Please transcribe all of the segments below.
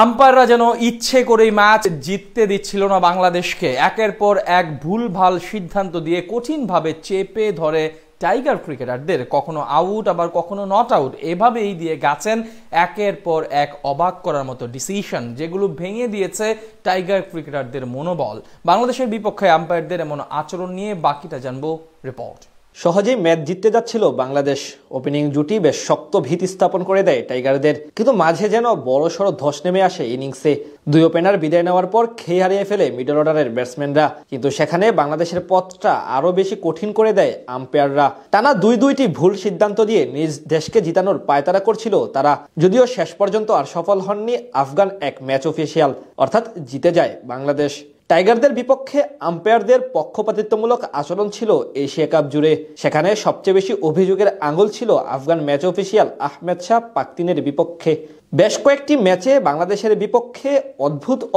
আম্পায়াররা যেন ইচ্ছে করেই ম্যাচ জিততে দিচ্ছিল না বাংলাদেশকে। একের পর এক ভুলভাল সিদ্ধান্ত দিয়ে কঠিনভাবে চেপে ধরে টাইগার ক্রিকেটারদের, কখনো আউট আবার কখনো নট আউট, এভাবেই দিয়ে গেছেন একের পর এক অবাক করার মতো ডিসিশন, যেগুলো ভেঙে দিয়েছে টাইগার ক্রিকেটারদের মনোবল। বাংলাদেশের বিপক্ষে আম্পায়ারদের এমন আচরণ নিয়ে বাকিটা জানবো রিপোর্ট। সহজেই ম্যাচ জিততে যাচ্ছিল বাংলাদেশ। ওপেনিং জুটি বেশ শক্ত ভিত স্থাপন করে দেয় টাইগারদের, কিন্তু মাঝে যেন বড়সড় ধস নেমে আসে ইনিংসে। দুই ওপেনার বিদায় নেওয়ার পর খেই হারিয়ে ফেলে মিডল অর্ডারের ব্যাটসম্যানরা, কিন্তু সেখানে বাংলাদেশের পথটা আরো বেশি কঠিন করে দেয় আম্পায়াররা। টানা দুইটি ভুল সিদ্ধান্ত দিয়ে নিজ দেশকে জিতানোর পায়তারা করছিল তারা, যদিও শেষ পর্যন্ত আর সফল হননি আফগান এক ম্যাচ অফিসিয়াল, অর্থাৎ জিতে যায় বাংলাদেশ। টাইগারদের বিপক্ষে আম্পায়ারদের পক্ষপাতিত্বমূলক আচরণ ছিল এশিয়া কাপ জুড়ে। সেখানে সবচেয়ে বেশি অভিযোগের আঙুল ছিল আফগান ম্যাচ অফিসিয়াল আহমেদ শাহ পাকতিনের বিপক্ষে। বেশ কয়েকটি ম্যাচে বাংলাদেশের বিপক্ষে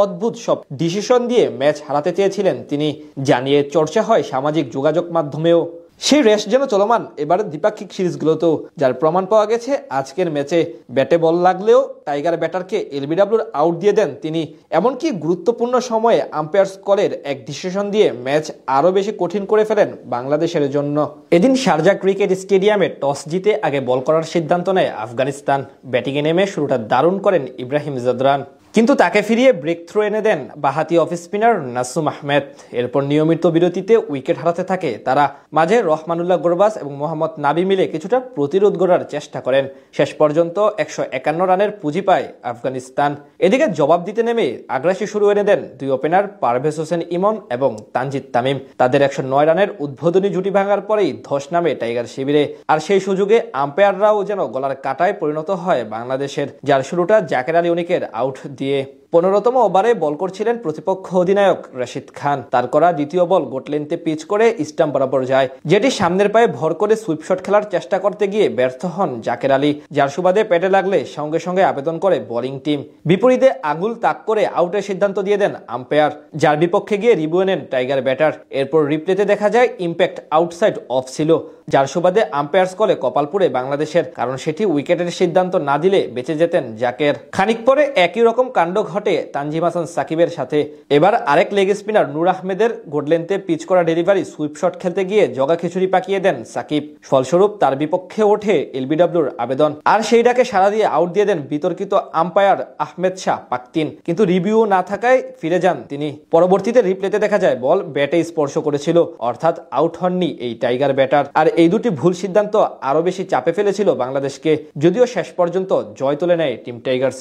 অদ্ভুত সব ডিসিশন দিয়ে ম্যাচ হারাতে চেয়েছিলেন তিনি, জানিয়ে চর্চা হয় সামাজিক যোগাযোগ মাধ্যমেও। সেই রেস যেন চলমান এবার দ্বিপাক্ষিক সিরিজগুলোতেও, যার প্রমাণ পাওয়া গেছে আজকের ম্যাচে। ব্যাটে বল লাগলেও টাইগার ব্যাটারকে এলবিডব্লিউর আউট দিয়ে দেন তিনি। এমনকি গুরুত্বপূর্ণ সময়ে আম্পায়ার্স কলের এক ডিসিশন দিয়ে ম্যাচ আরো বেশি কঠিন করে ফেলেন বাংলাদেশের জন্য। এদিন শারজা ক্রিকেট স্টেডিয়ামে টস জিতে আগে বল করার সিদ্ধান্ত নেয় আফগানিস্তান। ব্যাটিংয়ে নেমে শুরুটা দারুণ করেন ইব্রাহিম জাদরান, কিন্তু তাকে ফিরিয়ে ব্রেক থ্রো এনে দেন বাহাতি অফ স্পিনার নাসুম আহমেদ। এরপর নিয়মিত বিরতিতে উইকেট হারাতে থাকে তারা। মাঝে রহমানুল্লাহ গুরবাজ এবং মোহাম্মদ নাবি মিলে কিছুটা প্রতিরোধ গড়ার চেষ্টা করেন। শেষ পর্যন্ত 151 রানের পুঁজি পায় আফগানিস্তান। এদিকে জবাব দিতে নেমে আগ্রাসী শুরু এনে দেন দুই ওপেনার পারভেজ হোসেন ইমন এবং তানজিদ তামিম। তাদের 109 রানের উদ্বোধনী জুটি ভাঙার পরেই ধস নামে টাইগার শিবিরে। আর সেই সুযোগে আম্পায়াররাও যেন গলার কাটায় পরিণত হয় বাংলাদেশের, যার শুরুটা জাকের আলী অনিকের আউট দিয়ে। 15তম ওভারে বল করছিলেন প্রতিপক্ষ অধিনায়ক রশিদ খান। তার করা দ্বিতীয় বল গোট লেন্থে পিচ করে স্টাম্প বরাবর যায়, যেটি সামনের পায়ে ভর করে সুইপ শট খেলার চেষ্টা করতে গিয়ে ব্যর্থ হন জাকের আলী, যার সুবাদে পেটে লাগলে সঙ্গে সঙ্গে আবেদন করে বোলিং টিম। বিপরীতে আঙুল তাক করে আউটের সিদ্ধান্ত দিয়ে দেন আম্পায়ার, যার বিপক্ষে গিয়ে রিভিউ নেন টাইগার ব্যাটার। এরপর রিপ্লেতে দেখা যায় ইম্প্যাক্ট আউটসাইড অফ ছিল, যার সুবাদে আম্পায়ার্স কলে কপাল পুড়ে বাংলাদেশের, কারণ সেটি উইকেটের সিদ্ধান্ত না দিলে বেঁচে যেতেন জাকের। খানিক পরে একই রকম কাণ্ড ঘটে তানজিম হাসান সাকিবের সাথে। এবার আরেক লেগ স্পিনার নূর আহমেদের গোড লেন্থে পিচ করা ডেলিভারি সুইপ শট খেলতে গিয়ে জগা খিচুড়ি পাকিয়ে দেন সাকিব। ফলস্বরূপ তার বিপক্ষে ওঠে এলবিডব্লিউর আবেদন, আর সেই ডাকে সাড়া দিয়ে আউট দিয়ে দেন বিতর্কিত আম্পায়ার আহমেদ শাহ পাকতিন। কিন্তু রিভিউ না থাকায় ফিরে যান তিনি। পরবর্তীতে রিপ্লেতে দেখা যায় বল ব্যাটে স্পর্শ করেছিল, অর্থাৎ আউট হননি এই টাইগার ব্যাটার। আর এই দুটি ভুল সিদ্ধান্ত আরো বেশি চাপে ফেলেছিল বাংলাদেশকে, যদিও শেষ পর্যন্ত জয় তুলে নেয় টিম টাইগার্স।